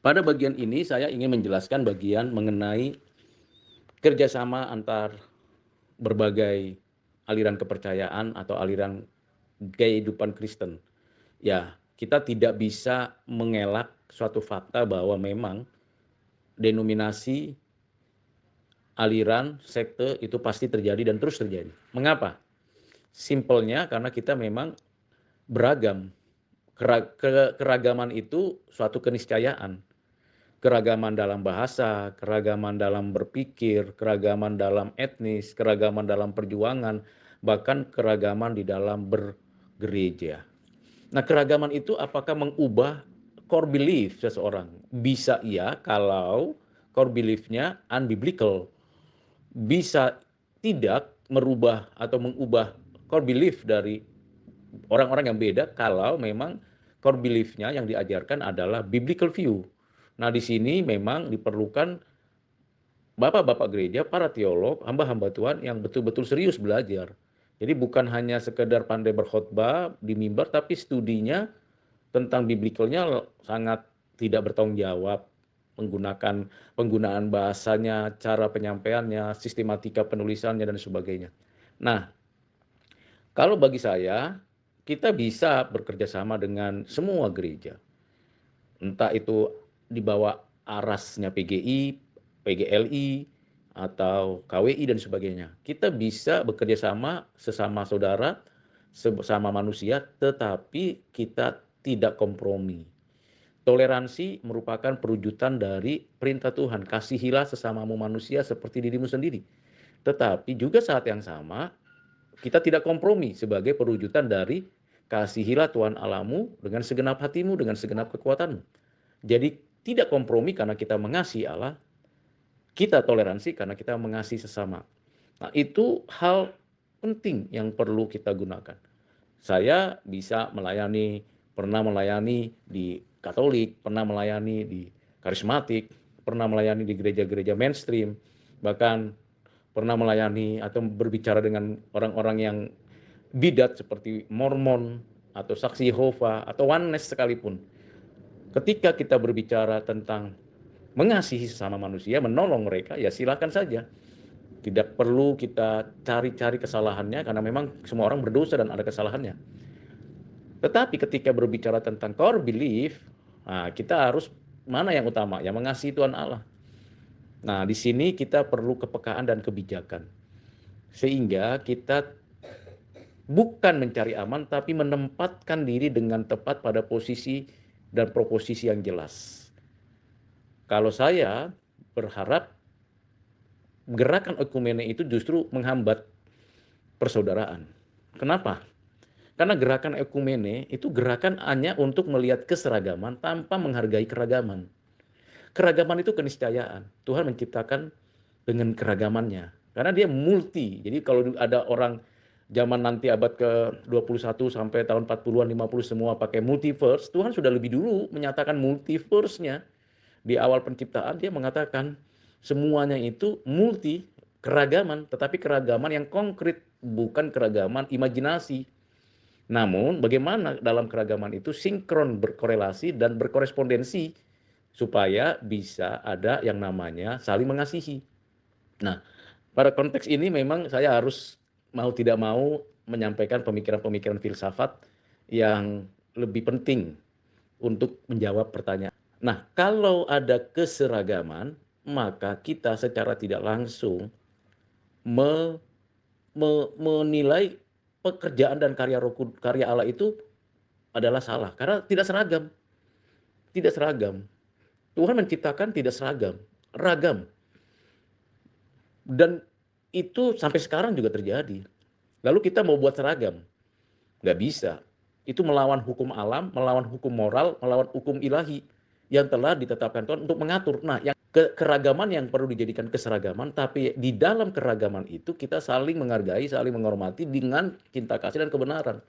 Pada bagian ini saya ingin menjelaskan bagian mengenai kerjasama antar berbagai aliran kepercayaan atau aliran kehidupan Kristen. Ya, kita tidak bisa mengelak suatu fakta bahwa memang denominasi, aliran, sekte itu pasti terjadi dan terus terjadi. Mengapa? Simpelnya karena kita memang beragam. Keragaman itu suatu keniscayaan. Keragaman dalam bahasa, keragaman dalam berpikir, keragaman dalam etnis, keragaman dalam perjuangan, bahkan keragaman di dalam bergereja. Nah, keragaman itu apakah mengubah core belief seseorang? Bisa iya kalau core belief-nya unbiblical. Bisa tidak merubah atau mengubah core belief dari orang-orang yang beda kalau memang core belief-nya yang diajarkan adalah biblical view. Nah, di sini memang diperlukan bapak-bapak gereja, para teolog, hamba-hamba Tuhan yang betul-betul serius belajar. Jadi bukan hanya sekedar pandai berkhotbah di mimbar, tapi studinya tentang biblicalnya sangat tidak bertanggung jawab, menggunakan penggunaan bahasanya, cara penyampaiannya, sistematika penulisannya dan sebagainya. Nah, kalau bagi saya, kita bisa bekerja sama dengan semua gereja. Entah itu di bawah arasnya PGI, PGLI, atau KWI dan sebagainya. Kita bisa bekerja sama sesama saudara, sesama manusia, tetapi kita tidak kompromi. Toleransi merupakan perwujudan dari perintah Tuhan. Kasihilah sesamamu manusia seperti dirimu sendiri. Tetapi juga saat yang sama, kita tidak kompromi sebagai perwujudan dari kasihilah Tuhan Allahmu dengan segenap hatimu, dengan segenap kekuatanmu. Jadi tidak kompromi karena kita mengasihi Allah, kita toleransi karena kita mengasihi sesama. Nah, itu hal penting yang perlu kita gunakan. Saya bisa pernah melayani di Katolik, pernah melayani di Karismatik, pernah melayani di gereja-gereja mainstream, bahkan pernah melayani atau berbicara dengan orang-orang yang bidat seperti Mormon atau Saksi Yehova atau Oneness sekalipun. Ketika kita berbicara tentang mengasihi sesama manusia, menolong mereka, ya silakan saja. Tidak perlu kita cari-cari kesalahannya karena memang semua orang berdosa dan ada kesalahannya. Tetapi ketika berbicara tentang core belief, nah kita harus mana yang utama? Yang mengasihi Tuhan Allah. Nah, di sini kita perlu kepekaan dan kebijakan. Sehingga kita bukan mencari aman, tapi menempatkan diri dengan tepat pada posisi dan proposisi yang jelas. Kalau saya berharap gerakan ekumene itu justru menghambat persaudaraan. Kenapa? Karena gerakan ekumene itu gerakan hanya untuk melihat keseragaman tanpa menghargai keragaman. Keragaman itu keniscayaan. Tuhan menciptakan dengan keragamannya. Karena dia multi. Jadi kalau ada orang zaman nanti abad ke-21 sampai tahun 40-an, 50 semua pakai multiverse, Tuhan sudah lebih dulu menyatakan multiverse-nya. Di awal penciptaan dia mengatakan semuanya itu multi, keragaman, tetapi keragaman yang konkret, bukan keragaman imajinasi. Namun bagaimana dalam keragaman itu sinkron berkorelasi dan berkorespondensi supaya bisa ada yang namanya saling mengasihi. Nah, pada konteks ini memang saya harus mau tidak mau menyampaikan pemikiran-pemikiran filsafat yang lebih penting untuk menjawab pertanyaan. Nah, kalau ada keseragaman, maka kita secara tidak langsung me, menilai pekerjaan dan karya Allah itu adalah salah karena tidak seragam. Tidak seragam. Tuhan menciptakan tidak seragam, ragam. Dan itu sampai sekarang juga terjadi. Lalu kita mau buat seragam, nggak bisa. Itu melawan hukum alam, melawan hukum moral, melawan hukum ilahi yang telah ditetapkan Tuhan untuk mengatur. Nah, yang keragaman yang perlu dijadikan keseragaman, tapi di dalam keragaman itu kita saling menghargai, saling menghormati dengan cinta kasih dan kebenaran.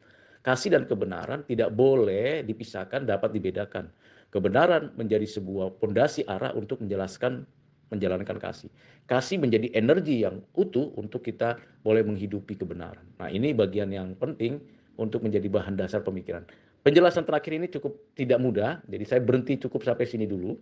Kasih dan kebenaran tidak boleh dipisahkan, dapat dibedakan. Kebenaran menjadi sebuah pondasi arah untuk menjalankan kasih. Kasih menjadi energi yang utuh untuk kita boleh menghidupi kebenaran. Nah, ini bagian yang penting untuk menjadi bahan dasar pemikiran. Penjelasan terakhir ini cukup tidak mudah, jadi saya berhenti cukup sampai sini dulu.